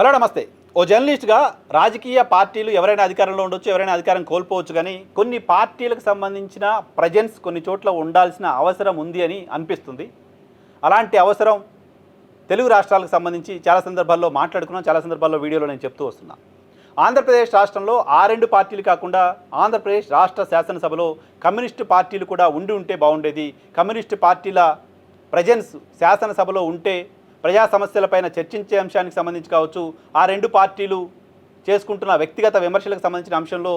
Hello నమస్తే. ఓ జర్నలిస్ట్గా రాజకీయ పార్టీలు ఎవరైనా అధికారంలో ఉండొచ్చు, ఎవరైనా అధికారం కోల్పోవచ్చు. కానీ కొన్ని పార్టీలకు సంబంధించిన ప్రజెన్స్ కొన్ని చోట్ల ఉండాల్సిన అవసరం ఉంది అని అనిపిస్తుంది. అలాంటి అవసరం తెలుగు రాష్ట్రాలకు సంబంధించి చాలా సందర్భాల్లో మాట్లాడుకున్నాం, చాలా సందర్భాల్లో వీడియోలో నేను చెప్తూ వస్తున్నా. ఆంధ్రప్రదేశ్ రాష్ట్రంలో ఆ రెండు పార్టీలు కాకుండా ఆంధ్రప్రదేశ్ రాష్ట్ర శాసనసభలో కమ్యూనిస్టు పార్టీలు కూడా ఉంటే బాగుండేది. కమ్యూనిస్టు పార్టీల ప్రజెన్స్ శాసనసభలో ఉంటే ప్రజా సమస్యలపైన చర్చించే అంశానికి సంబంధించి కావచ్చు, ఆ రెండు పార్టీలు చేసుకుంటున్న వ్యక్తిగత విమర్శలకు సంబంధించిన అంశంలో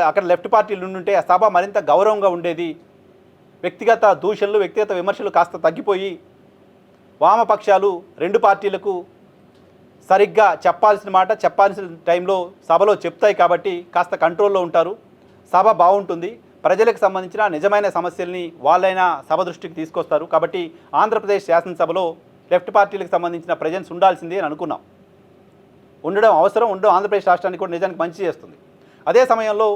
అక్కడ లెఫ్ట్ పార్టీలు ఉంటే ఆ సభ మరింత గౌరవంగా ఉండేది. వ్యక్తిగత దూషణలు, వ్యక్తిగత విమర్శలు కాస్త తగ్గిపోయి వామపక్షాలు రెండు పార్టీలకు సరిగ్గా చెప్పాల్సిన మాట చెప్పాల్సిన టైంలో సభలో చెప్తాయి కాబట్టి కాస్త కంట్రోల్లో ఉంటారు. సభ బాగుంటుంది. ప్రజలకు సంబంధించిన నిజమైన సమస్యల్ని వాళ్ళైనా సభ దృష్టికి తీసుకొస్తారు. కాబట్టి ఆంధ్రప్రదేశ్ శాసనసభలో లెఫ్ట్ పార్టీలకు సంబంధించిన ప్రజెన్స్ ఉండాల్సిందే అని అనుకున్నాం. ఉండడం అవసరం, ఆంధ్రప్రదేశ్ రాష్ట్రానికి కూడా నిజానికి మంచి చేస్తుంది. అదే సమయంలో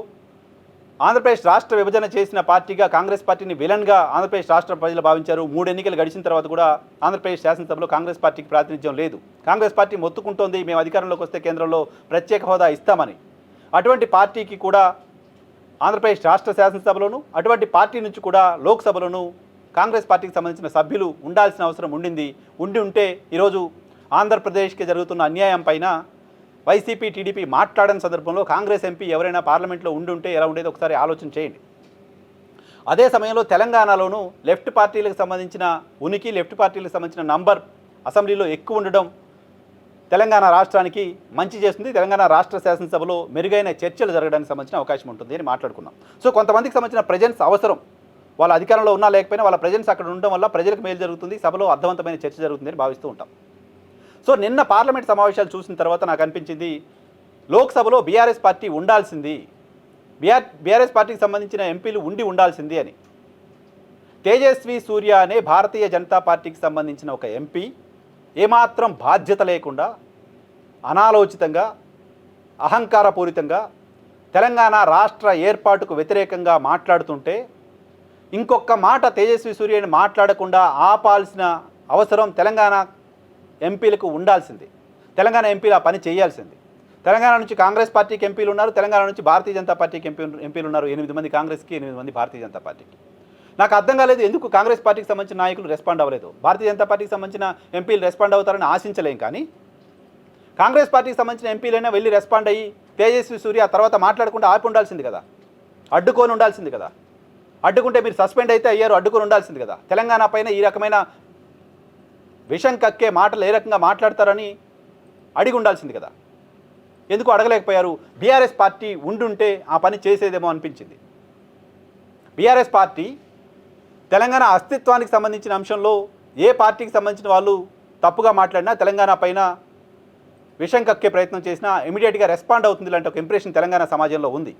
ఆంధ్రప్రదేశ్ రాష్ట్ర విభజన చేసిన పార్టీగా కాంగ్రెస్ పార్టీని విలన్గా ఆంధ్రప్రదేశ్ రాష్ట్ర ప్రజలు భావించారు. 3 ఎన్నికలు గడిచిన తర్వాత కూడా ఆంధ్రప్రదేశ్ శాసనసభలో కాంగ్రెస్ పార్టీకి ప్రాతినిధ్యం లేదు. కాంగ్రెస్ పార్టీ మొత్తుకుంటోంది మేము అధికారంలోకి వస్తే కేంద్రంలో ప్రత్యేక హోదా ఇస్తామని. అటువంటి పార్టీకి కూడా ఆంధ్రప్రదేశ్ రాష్ట్ర శాసనసభలోను, అటువంటి పార్టీ నుంచి కూడా లోక్సభలోను కాంగ్రెస్ పార్టీకి సంబంధించిన సభ్యులు ఉండాల్సిన అవసరం ఉంటే ఈరోజు ఆంధ్రప్రదేశ్కి జరుగుతున్న అన్యాయం పైన వైసీపీ, టీడీపీ మాట్లాడని సందర్భంలో కాంగ్రెస్ ఎంపీ ఎవరైనా పార్లమెంట్లో ఉంటే ఎలా ఉండేది ఒకసారి ఆలోచన చేయండి. అదే సమయంలో తెలంగాణలోనూ లెఫ్ట్ పార్టీలకు సంబంధించిన ఉనికి, లెఫ్ట్ పార్టీలకు సంబంధించిన నంబర్ అసెంబ్లీలో ఎక్కువ ఉండడం తెలంగాణ రాష్ట్రానికి మంచి చేస్తుంది. తెలంగాణ రాష్ట్ర శాసనసభలో మెరుగైన చర్చలు జరగడానికి సంబంధించిన అవకాశం ఉంటుంది అని మాట్లాడుకున్నాం. సో కొంతమందికి సంబంధించిన ప్రజెన్స్ అవసరం. వాళ్ళ అధికారంలో ఉన్నా లేకపోయినా వాళ్ళ ప్రజెన్స్ అక్కడ ఉండడం వల్ల ప్రజలకు మేలు జరుగుతుంది, సభలో అర్థవంతమైన చర్చ జరుగుతుంది అని భావిస్తూ ఉంటాం. సో నిన్న పార్లమెంట్ సమావేశాలు చూసిన తర్వాత నాకు అనిపించింది లోక్సభలో బీఆర్ఎస్ పార్టీ ఉండాల్సింది, బీఆర్ఎస్ పార్టీకి సంబంధించిన ఎంపీలు ఉండాల్సింది అని. తేజస్వి సూర్య అనే భారతీయ జనతా పార్టీకి సంబంధించిన ఒక ఎంపీ ఏమాత్రం బాధ్యత లేకుండా, అనాలోచితంగా, అహంకారపూరితంగా తెలంగాణ రాష్ట్ర ఏర్పాటుకు వ్యతిరేకంగా మాట్లాడుతుంటే ఇంకొక మాట తేజస్వి సూర్యని మాట్లాడకుండా ఆపాల్సిన అవసరం తెలంగాణ ఎంపీలకు ఉండాల్సింది. తెలంగాణ ఎంపీలు ఆ పని చేయాల్సింది. తెలంగాణ నుంచి కాంగ్రెస్ పార్టీకి ఎంపీలు ఉన్నారు, తెలంగాణ నుంచి భారతీయ జనతా పార్టీకి ఎంపీలు ఉన్నారు. 8 మంది కాంగ్రెస్కి, 8 మంది భారతీయ జనతా పార్టీకి. నాకు అర్థం కాలేదు ఎందుకు కాంగ్రెస్ పార్టీకి సంబంధించిన నాయకులు రెస్పాండ్ అవ్వలేదు. భారతీయ జనతా పార్టీకి సంబంధించిన ఎంపీలు రెస్పాండ్ అవుతారని ఆశించలేం. కానీ కాంగ్రెస్ పార్టీకి సంబంధించిన ఎంపీలైనా వెళ్ళి రెస్పాండ్ అయ్యి తేజస్వి సూర్య ఆ తర్వాత మాట్లాడకుండా ఆపి ఉండాల్సింది కదా, అడ్డుకొని ఉండాల్సింది కదా. అడ్డుకుంటే మీరు సస్పెండ్ అయితే అయ్యారు, అడ్డుకొని ఉండాల్సింది కదా. తెలంగాణ పైన ఈ రకమైన విషం కక్కే మాటలు ఏ రకంగా మాట్లాడతారని అడిగి ఉండాల్సింది కదా. ఎందుకు అడగలేకపోయారు? బీఆర్ఎస్ పార్టీ ఉండుంటే ఆ పని చేసేదేమో అనిపించింది. బీఆర్ఎస్ పార్టీ తెలంగాణ అస్తిత్వానికి సంబంధించిన అంశంలో ఏ పార్టీకి సంబంధించిన వాళ్ళు తప్పుగా మాట్లాడినా, తెలంగాణ పైన విషం కక్కే ప్రయత్నం చేసినా ఇమీడియట్గా రెస్పాండ్ అవుతుంది లాంటి ఒక ఇంప్రెషన్ తెలంగాణ సమాజంలో ఉంది.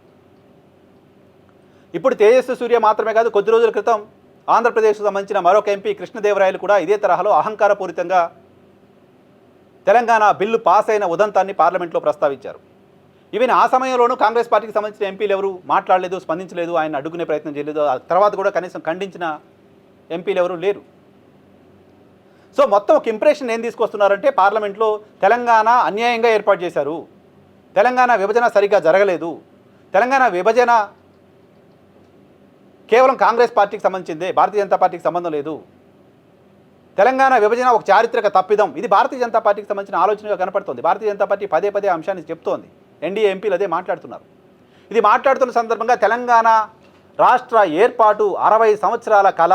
ఇప్పుడు తేజస్వి సూర్య మాత్రమే కాదు, కొద్ది రోజుల క్రితం ఆంధ్రప్రదేశ్కు సంబంధించిన మరొక ఎంపీ కృష్ణదేవరాయలు కూడా ఇదే తరహాలో అహంకారపూరితంగా తెలంగాణ బిల్లు పాస్ అయిన ఉదంతాన్ని పార్లమెంట్లో ప్రస్తావించారు. ఈవెన్ ఆ సమయంలోనూ కాంగ్రెస్ పార్టీకి సంబంధించిన ఎంపీలు ఎవరు మాట్లాడలేదు, స్పందించలేదు, ఆయన అడ్డుకునే ప్రయత్నం చేయలేదు. ఆ తర్వాత కూడా కనీసం ఖండించిన ఎంపీలు ఎవరు లేరు. సో మొత్తం ఒక ఇంప్రెషన్ ఏం తీసుకొస్తున్నారంటే పార్లమెంట్లో తెలంగాణ అన్యాయంగా ఏర్పాటు చేశారు, తెలంగాణ విభజన సరిగ్గా జరగలేదు, తెలంగాణ విభజన కేవలం కాంగ్రెస్ పార్టీకి సంబంధించిందే, భారతీయ జనతా పార్టీకి సంబంధం లేదు, తెలంగాణ విభజన ఒక చారిత్రక తప్పిదం. ఇది భారతీయ జనతా పార్టీకి సంబంధించిన ఆలోచనగా కనపడుతుంది. భారతీయ జనతా పార్టీ పదే పదే అంశాన్ని చెప్తోంది. ఎన్డీఏ ఎంపీలు అదే మాట్లాడుతున్నారు. ఇది మాట్లాడుతున్న సందర్భంగా తెలంగాణ రాష్ట్ర ఏర్పాటు 60 సంవత్సరాల కళ,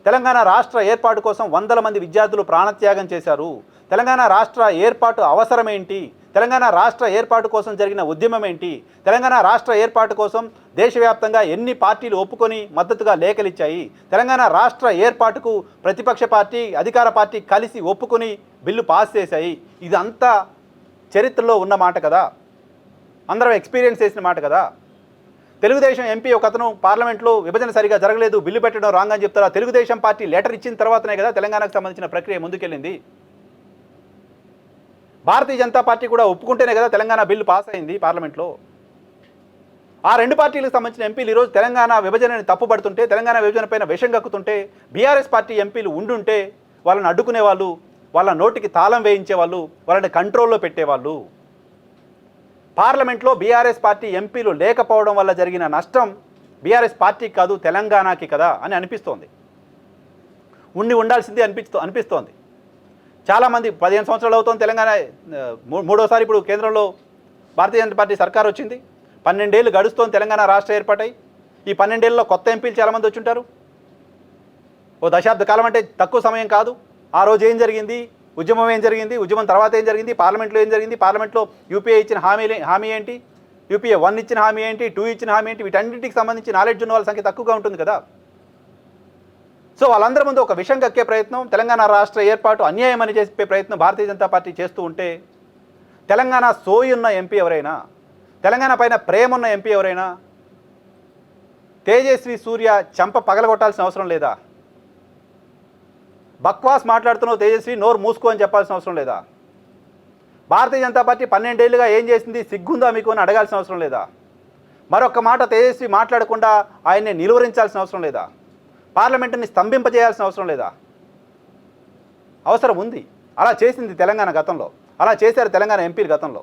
తెలంగాణ రాష్ట్ర ఏర్పాటు కోసం 100 మంది విద్యార్థులు ప్రాణత్యాగం చేశారు, తెలంగాణ రాష్ట్ర ఏర్పాటు అవసరమేంటి, తెలంగాణ రాష్ట్ర ఏర్పాటు కోసం జరిగిన ఉద్యమం ఏంటి, తెలంగాణ రాష్ట్ర ఏర్పాటు కోసం దేశవ్యాప్తంగా ఎన్ని పార్టీలు ఒప్పుకొని మద్దతుగా లేఖలు ఇచ్చాయి, తెలంగాణ రాష్ట్ర ఏర్పాటుకు ప్రతిపక్ష పార్టీ, అధికార పార్టీ కలిసి ఒప్పుకొని బిల్లు పాస్ చేశాయి. ఇదంతా చరిత్రలో ఉన్న మాట కదా, అందరం ఎక్స్పీరియన్స్ చేసిన మాట కదా. తెలుగుదేశం ఎంపీ ఒక అతను పార్లమెంట్లో విభజన సరిగా జరగలేదు, బిల్లు పెట్టడం రాంగ్ అని చెప్తారా? తెలుగుదేశం పార్టీ లెటర్ ఇచ్చిన తర్వాతనే కదా తెలంగాణకు సంబంధించిన ప్రక్రియ ముందుకెళ్ళింది. భారతీయ జనతా పార్టీ కూడా ఒప్పుకుంటేనే కదా తెలంగాణ బిల్లు పాస్ అయింది పార్లమెంట్లో. ఆ రెండు పార్టీలకు సంబంధించిన ఎంపీలు ఈరోజు తెలంగాణ విభజనని తప్పుపడుతుంటే, తెలంగాణ విభజన పైన విషం కక్కుతుంటే, బీఆర్ఎస్ పార్టీ ఎంపీలు ఉండుంటే వాళ్ళని అడ్డుకునే వాళ్ళు వాళ్ళ నోటికి తాళం వేయించేవాళ్ళు, వాళ్ళని కంట్రోల్లో పెట్టేవాళ్ళు. పార్లమెంట్లో బీఆర్ఎస్ పార్టీ ఎంపీలు లేకపోవడం వల్ల జరిగిన నష్టం బీఆర్ఎస్ పార్టీకి కాదు తెలంగాణకి కదా అని అనిపిస్తోంది. ఉండాల్సింది అనిపిస్తోంది. చాలామంది 15 సంవత్సరాలు అవుతోంది తెలంగాణ, మూడోసారి ఇప్పుడు కేంద్రంలో భారతీయ జనతా పార్టీ సర్కార్ వచ్చింది. 12 ఏళ్ళు గడుస్తోంది తెలంగాణ రాష్ట్ర ఏర్పాటై. ఈ 12 ఏళ్ళలో కొత్త ఎంపీలు చాలామంది వచ్చి ఉంటారు. ఓ దశాబ్ద కాలం అంటే తక్కువ సమయం కాదు. ఆ రోజు ఏం జరిగింది, ఉద్యమం ఏం జరిగింది, ఉద్యమం తర్వాత ఏం జరిగింది, పార్లమెంట్లో ఏం జరిగింది, పార్లమెంట్లో యూపీఏ ఇచ్చిన హామీ ఏంటి, యూపీఏ 1 ఇచ్చిన హామీ ఏంటి, 2 ఇచ్చిన హామీ ఏంటి, వీటన్నింటికి సంబంధించి నాలెడ్జ్ ఉన్న వాళ్ళ సంఖ్య తక్కువగా ఉంటుంది కదా. సో వాళ్ళందరి ముందు ఒక విషం కక్కే ప్రయత్నం, తెలంగాణ రాష్ట్ర ఏర్పాటు అన్యాయం అని చెప్పే ప్రయత్నం భారతీయ జనతా పార్టీ చేస్తూ ఉంటే, తెలంగాణ సోయి ఉన్న ఎంపీ ఎవరైనా, తెలంగాణ పైన ప్రేమ ఉన్న ఎంపీ ఎవరైనా తేజస్వి సూర్య చెంప పగలగొట్టాల్సిన అవసరం లేదా? బక్వాస్ మాట్లాడుతున్నావు తేజస్వి, నోరు మూసుకో అని చెప్పాల్సిన అవసరం లేదా? భారతీయ జనతా పార్టీ 12 ఏళ్ళుగా ఏం చేసింది, సిగ్గుందా మీకు అని అడగాల్సిన అవసరం లేదా? మరొక మాట తేజస్వి మాట్లాడకుండా ఆయన్ని నిలువరించాల్సిన అవసరం లేదా? పార్లమెంటుని స్తంభింపజేయాల్సిన అవసరం లేదా? అవసరం ఉంది. అలా చేసింది తెలంగాణ గతంలో, అలా చేశారు తెలంగాణ ఎంపీలు గతంలో.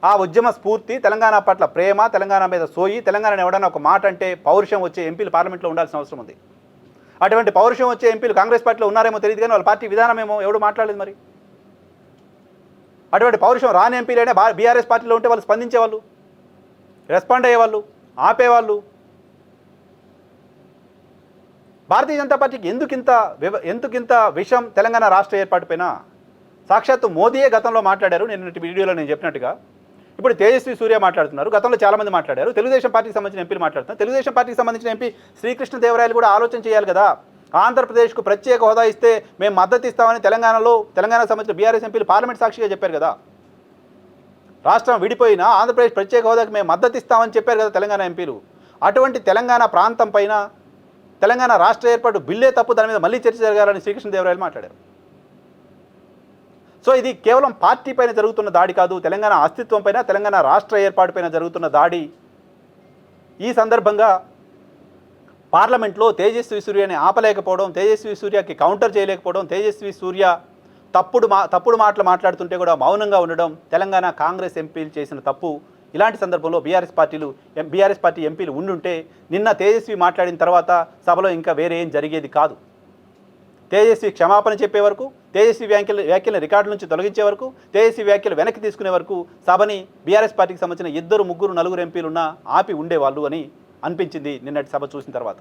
ఆ ఉద్యమ స్ఫూర్తి, తెలంగాణ పట్ల ప్రేమ, తెలంగాణ మీద సోయి, తెలంగాణను ఎవడన్నా ఒక మాట అంటే పౌరుషం వచ్చే ఎంపీలు పార్లమెంట్లో ఉండాల్సిన అవసరం ఉంది. అటువంటి పౌరుషం వచ్చే ఎంపీలు కాంగ్రెస్ పార్టీలో ఉన్నారేమో తెలియదు, కానీ వాళ్ళ పార్టీ విధానమేమో ఎవడు మాట్లాడలేదు. మరి అటువంటి పౌరుషం రాని ఎంపీలైనా బీఆర్ఎస్ పార్టీలో ఉంటే వాళ్ళు స్పందించేవాళ్ళు, రెస్పాండ్ అయ్యేవాళ్ళు, ఆపేవాళ్ళు. భారతీయ జనతా పార్టీకి ఎందుకింత విషం తెలంగాణ రాష్ట్ర ఏర్పాటు పైన? సాక్షాత్తు మోదీయే గతంలో మాట్లాడారు. నిన్నటి వీడియోలో నేను చెప్పినట్టుగా ఇప్పుడు తేజస్వి సూర్య మాట్లాడుతున్నారు, గతంలో చాలామంది మాట్లాడారు. తెలుగుదేశం పార్టీకి సంబంధించిన ఎంపీలు మాట్లాడుతున్నారు. తెలుగుదేశం పార్టీకి సంబంధించిన ఎంపీ శ్రీకృష్ణదేవరాయలు కూడా ఆలోచన చేయాలి కదా. ఆంధ్రప్రదేశ్కు ప్రత్యేక హోదా ఇస్తే మేము మద్దతు ఇస్తామని తెలంగాణకు సంబంధించిన బీఆర్ఎస్ ఎంపీలు పార్లమెంట్ సాక్షిగా చెప్పారు కదా. రాష్ట్రం విడిపోయినా ఆంధ్రప్రదేశ్ ప్రత్యేక హోదాకి మేము మద్దతు ఇస్తామని చెప్పారు కదా తెలంగాణ ఎంపీలు. అటువంటి తెలంగాణ ప్రాంతం పైన తెలంగాణ రాష్ట్ర ఏర్పాటు బిల్లే తప్పు, దాని మీద మళ్ళీ చర్చ జరగాలని శ్రీకృష్ణదేవరాయలు మాట్లాడారు. సో ఇది కేవలం పార్టీ పైన జరుగుతున్న దాడి కాదు, తెలంగాణ అస్తిత్వం పైన, తెలంగాణ రాష్ట్ర ఏర్పాటు పైన జరుగుతున్న దాడి. ఈ సందర్భంగా పార్లమెంట్లో తేజస్వి సూర్యని ఆపలేకపోవడం, తేజస్వి సూర్యకి కౌంటర్ చేయలేకపోవడం, తేజస్వి సూర్య తప్పుడు మాటలు మాట్లాడుతుంటే కూడా మౌనంగా ఉండడం తెలంగాణ కాంగ్రెస్ ఎంపీలు చేసిన తప్పు. ఇలాంటి సందర్భంలో బీఆర్ఎస్ పార్టీ ఎంపీలు ఉండుంటే నిన్న తేజస్వి మాట్లాడిన తర్వాత సభలో ఇంకా వేరే ఏం జరిగేది కాదు. తేజస్వి క్షమాపణ చెప్పే వరకు, తేజస్వి వ్యాఖ్యలను రికార్డు నుంచి తొలగించే వరకు, తేజస్వి వ్యాఖ్యలు వెనక్కి తీసుకునే వరకు సభని బీఆర్ఎస్ పార్టీకి సంబంధించిన 2, 3, 4 ఎంపీలున్నా ఆపి ఉండేవాళ్ళు అని అనిపించింది నిన్నటి సభ చూసిన తర్వాత.